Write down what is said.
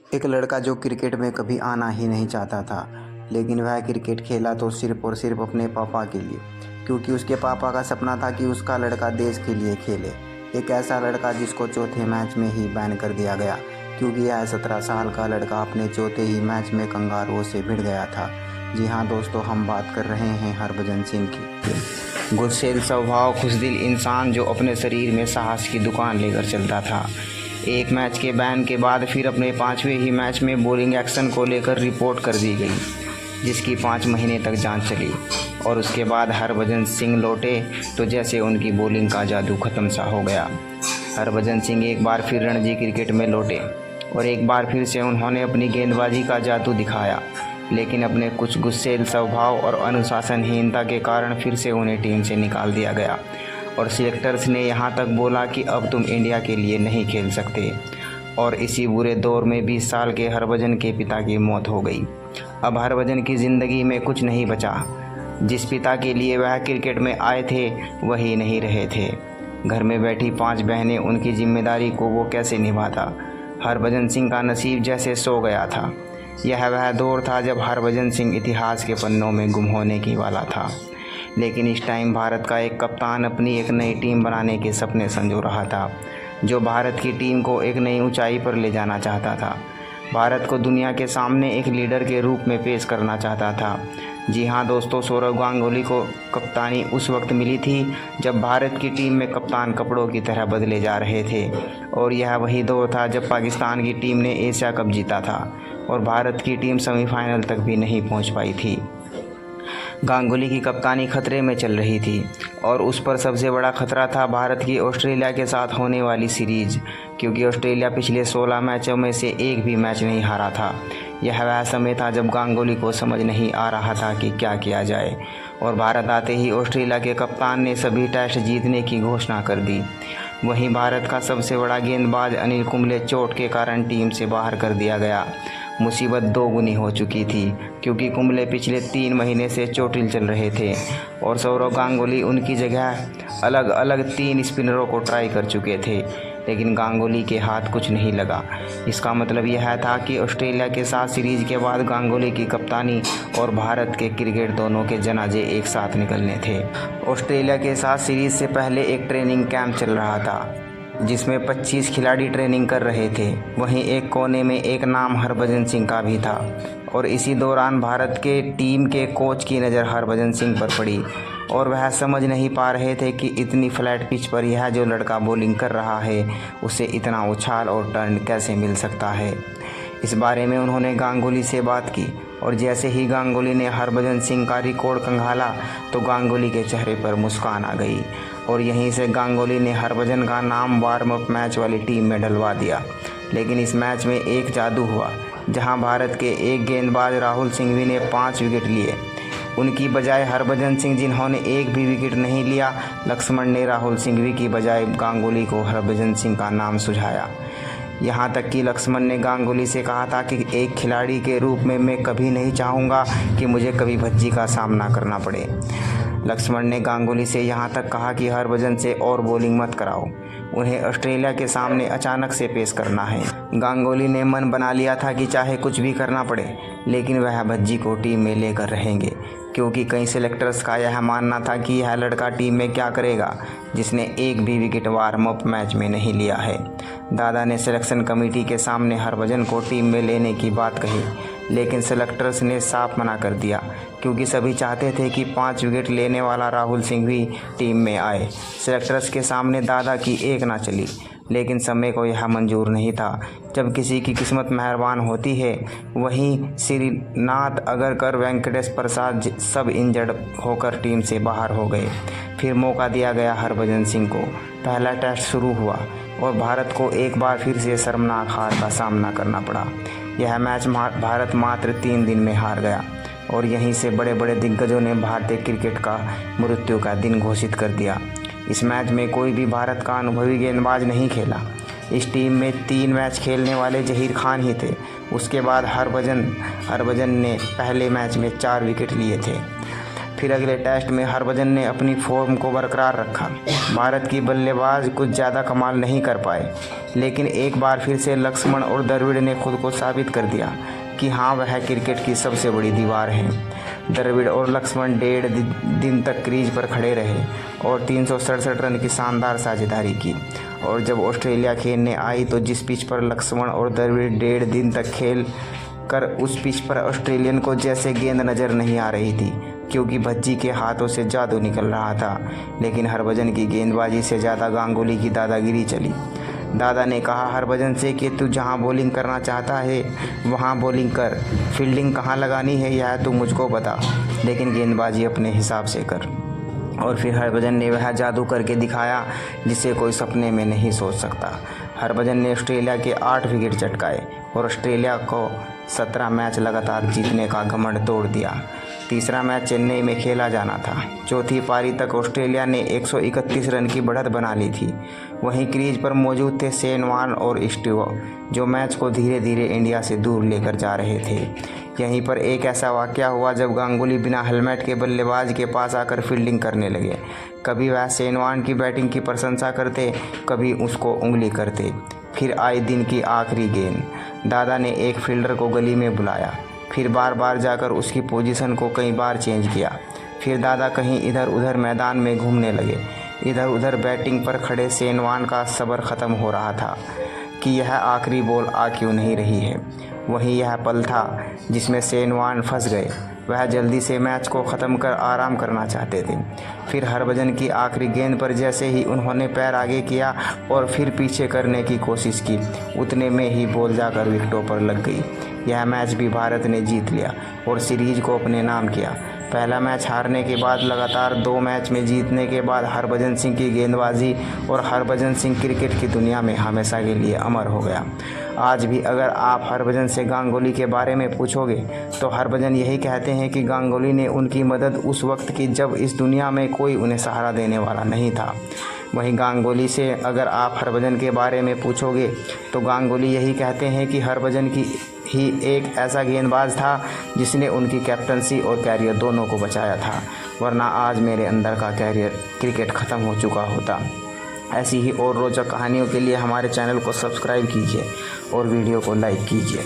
एक लड़का जो क्रिकेट में कभी आना ही नहीं चाहता था, लेकिन वह क्रिकेट खेला तो सिर्फ और सिर्फ अपने पापा के लिए, क्योंकि उसके पापा का सपना था कि उसका लड़का देश के लिए खेले। एक ऐसा लड़का जिसको चौथे मैच में ही बैन कर दिया गया, क्योंकि यह 17 साल का लड़का अपने चौथे ही मैच में कंगारुओं से भिड़ गया था। जी हाँ दोस्तों, हम बात कर रहे हैं हरभजन सिंह की। गुस्सैल स्वभाव, खुशदिल इंसान जो अपने शरीर में साहस की दुकान लेकर चलता था। एक मैच के बैन के बाद फिर अपने 5वें ही मैच में बॉलिंग एक्शन को लेकर रिपोर्ट कर दी गई, जिसकी 5 महीने तक जांच चली। और उसके बाद हरभजन सिंह लौटे तो जैसे उनकी बॉलिंग का जादू ख़त्म सा हो गया। हरभजन सिंह एक बार फिर रणजी क्रिकेट में लौटे और एक बार फिर से उन्होंने अपनी गेंदबाजी का जादू दिखाया, लेकिन अपने कुछ गुस्सैल स्वभाव और अनुशासनहीनता के कारण फिर से उन्हें टीम से निकाल दिया गया और सिलेक्टर्स ने यहाँ तक बोला कि अब तुम इंडिया के लिए नहीं खेल सकते। और इसी बुरे दौर में 20 साल के हरभजन के पिता की मौत हो गई। अब हरभजन की ज़िंदगी में कुछ नहीं बचा। जिस पिता के लिए वह क्रिकेट में आए थे वही नहीं रहे थे। घर में बैठी 5 बहनें, उनकी जिम्मेदारी को वो कैसे निभाता। हरभजन सिंह का नसीब जैसे सो गया था। यह वह दौर था जब हरभजन सिंह इतिहास के पन्नों में गुम होने की वाला था। लेकिन इस टाइम भारत का एक कप्तान अपनी एक नई टीम बनाने के सपने संजो रहा था, जो भारत की टीम को एक नई ऊंचाई पर ले जाना चाहता था। भारत को दुनिया के सामने एक लीडर के रूप में पेश करना चाहता था। जी हाँ दोस्तों, सौरव गांगुली को कप्तानी उस वक्त मिली थी जब भारत की टीम में कप्तान कपड़ों की तरह बदले जा रहे थे। और यह वही दौर था जब पाकिस्तान की टीम ने एशिया कप जीता था और भारत की टीम सेमीफाइनल तक भी नहीं पहुंच पाई थी। गांगुली की कप्तानी खतरे में चल रही थी और उस पर सबसे बड़ा खतरा था भारत की ऑस्ट्रेलिया के साथ होने वाली सीरीज, क्योंकि ऑस्ट्रेलिया पिछले 16 मैचों में से एक भी मैच नहीं हारा था। यह वह समय था जब गांगुली को समझ नहीं आ रहा था कि क्या किया जाए। और भारत आते ही ऑस्ट्रेलिया के कप्तान ने सभी टेस्ट जीतने की घोषणा कर दी। वहीं भारत का सबसे बड़ा गेंदबाज अनिल कुंबले चोट के कारण टीम से बाहर कर दिया गया। मुसीबत दोगुनी हो चुकी थी, क्योंकि कुंबले पिछले 3 महीने से चोटिल चल रहे थे और सौरव गांगुली उनकी जगह अलग अलग 3 स्पिनरों को ट्राई कर चुके थे, लेकिन गांगुली के हाथ कुछ नहीं लगा। इसका मतलब यह था कि ऑस्ट्रेलिया के साथ सीरीज के बाद गांगुली की कप्तानी और भारत के क्रिकेट दोनों के जनाजे एक साथ निकलने थे। ऑस्ट्रेलिया के साथ सीरीज से पहले एक ट्रेनिंग कैंप चल रहा था, जिसमें 25 खिलाड़ी ट्रेनिंग कर रहे थे। वहीं एक कोने में एक नाम हरभजन सिंह का भी था। और इसी दौरान भारत के टीम के कोच की नज़र हरभजन सिंह पर पड़ी और वह समझ नहीं पा रहे थे कि इतनी फ्लैट पिच पर यह जो लड़का बॉलिंग कर रहा है उसे इतना उछाल और टर्न कैसे मिल सकता है। इस बारे में उन्होंने गांगुली से बात की और जैसे ही गांगुली ने हरभजन सिंह का रिकॉर्ड खंगाला तो गांगुली के चेहरे पर मुस्कान आ गई और यहीं से गांगुली ने हरभजन का नाम वार्म अप मैच वाली टीम में डलवा दिया। लेकिन इस मैच में एक जादू हुआ, जहां भारत के एक गेंदबाज राहुल सिंघवी ने 5 विकेट लिए। उनकी बजाय हरभजन सिंह, जिन्होंने एक भी विकेट नहीं लिया, लक्ष्मण ने राहुल सिंघवी की बजाय गांगुली को हरभजन सिंह का नाम सुझाया। यहाँ तक कि लक्ष्मण ने गांगुली से कहा था कि एक खिलाड़ी के रूप में मैं कभी नहीं चाहूँगा कि मुझे कभी भज्जी का सामना करना पड़े। लक्ष्मण ने गांगुली से यहाँ तक कहा कि हरभजन से और बॉलिंग मत कराओ, उन्हें ऑस्ट्रेलिया के सामने अचानक से पेश करना है। गांगुली ने मन बना लिया था कि चाहे कुछ भी करना पड़े, लेकिन वह भज्जी को टीम में लेकर रहेंगे, क्योंकि कई सिलेक्टर्स का यह मानना था कि यह लड़का टीम में क्या करेगा जिसने एक भी विकेट वार्म अप मैच में नहीं लिया है। दादा ने सिलेक्शन कमेटी के सामने हरभजन को टीम में लेने की बात कही, लेकिन सिलेक्टर्स ने साफ मना कर दिया, क्योंकि सभी चाहते थे कि 5 विकेट लेने वाला राहुल सिंह भी टीम में आए। सिलेक्टर्स के सामने दादा की एक ना चली, लेकिन समय को यह मंजूर नहीं था। जब किसी की किस्मत मेहरबान होती है। वहीं श्रीनाथ अगरकर, वेंकटेश प्रसाद सब इंजर्ड होकर टीम से बाहर हो गए। फिर मौका दिया गया हरभजन सिंह को। पहला टेस्ट शुरू हुआ और भारत को एक बार फिर से शर्मनाक हार का सामना करना पड़ा। यह मैच भारत मात्र 3 दिन में हार गया और यहीं से बड़े बड़े दिग्गजों ने भारतीय क्रिकेट का मृत्यु का दिन घोषित कर दिया। इस मैच में कोई भी भारत का अनुभवी गेंदबाज नहीं खेला। इस टीम में 3 मैच खेलने वाले जहीर खान ही थे। उसके बाद हरभजन ने पहले मैच में 4 विकेट लिए थे। फिर अगले टेस्ट में हरभजन ने अपनी फॉर्म को बरकरार रखा। भारत की बल्लेबाज कुछ ज़्यादा कमाल नहीं कर पाए, लेकिन एक बार फिर से लक्ष्मण और द्रविड़ ने खुद को साबित कर दिया कि हाँ, वह क्रिकेट की सबसे बड़ी दीवार हैं। द्रविड़ और लक्ष्मण 1.5 दिन तक क्रीज पर खड़े रहे और 367 रन की शानदार साझेदारी की। और जब ऑस्ट्रेलिया खेलने आई तो जिस पिच पर लक्ष्मण और द्रविड़ 1.5 दिन तक खेल कर, उस पिच पर ऑस्ट्रेलियन को जैसे गेंद नज़र नहीं आ रही थी, क्योंकि भज्जी के हाथों से जादू निकल रहा था। लेकिन हरभजन की गेंदबाजी से ज़्यादा गांगुली की दादागिरी चली। दादा ने कहा हरभजन से कि तू जहां बॉलिंग करना चाहता है वहां बॉलिंग कर, फील्डिंग कहां लगानी है यह तू मुझको बता, लेकिन गेंदबाजी अपने हिसाब से कर। और फिर हरभजन ने वह जादू करके दिखाया जिसे कोई सपने में नहीं सोच सकता। हरभजन ने ऑस्ट्रेलिया के 8 विकेट चटकाए और ऑस्ट्रेलिया को 17 मैच लगातार जीतने का घमंड तोड़ दिया। तीसरा मैच चेन्नई में खेला जाना था। चौथी पारी तक ऑस्ट्रेलिया ने 131 रन की बढ़त बना ली थी। वहीं क्रीज पर मौजूद थे शेन वॉर्न और स्टीव, जो मैच को धीरे धीरे इंडिया से दूर लेकर जा रहे थे। यहीं पर एक ऐसा वाकया हुआ जब गांगुली बिना हेलमेट के बल्लेबाज के पास आकर फील्डिंग करने लगे। कभी वह शेन वॉर्न की बैटिंग की प्रशंसा करते, कभी उसको उंगली करते। फिर आई दिन की आखिरी गेंद। दादा ने एक फील्डर को गली में बुलाया, फिर बार बार जाकर उसकी पोजीशन को कई बार चेंज किया। फिर दादा कहीं इधर उधर मैदान में घूमने लगे। इधर उधर बैटिंग पर खड़े शेन वॉर्न का सब्र ख़त्म हो रहा था कि यह आखिरी बॉल आ क्यों नहीं रही है। वहीं यह पल था जिसमें शेन वॉर्न फंस गए। वह जल्दी से मैच को ख़त्म कर आराम करना चाहते थे। फिर हरभजन की आखिरी गेंद पर जैसे ही उन्होंने पैर आगे किया और फिर पीछे करने की कोशिश की, उतने में ही बॉल जाकर विकेटों पर लग गई। यह मैच भी भारत ने जीत लिया और सीरीज को अपने नाम किया। पहला मैच हारने के बाद लगातार 2 मैच में जीतने के बाद हरभजन सिंह की गेंदबाजी और हरभजन सिंह क्रिकेट की दुनिया में हमेशा के लिए अमर हो गया। आज भी अगर आप हरभजन से गांगुली के बारे में पूछोगे तो हरभजन यही कहते हैं कि गांगुली ने उनकी मदद उस वक्त की जब इस दुनिया में कोई उन्हें सहारा देने वाला नहीं था। वहीं गांगुली से अगर आप हरभजन के बारे में पूछोगे तो गांगुली यही कहते हैं कि हरभजन की ही एक ऐसा गेंदबाज था जिसने उनकी कैप्टनसी और कैरियर दोनों को बचाया था, वरना आज मेरे अंदर का कैरियर क्रिकेट ख़त्म हो चुका होता। ऐसी ही और रोचक कहानियों के लिए हमारे चैनल को सब्सक्राइब कीजिए और वीडियो को लाइक कीजिए।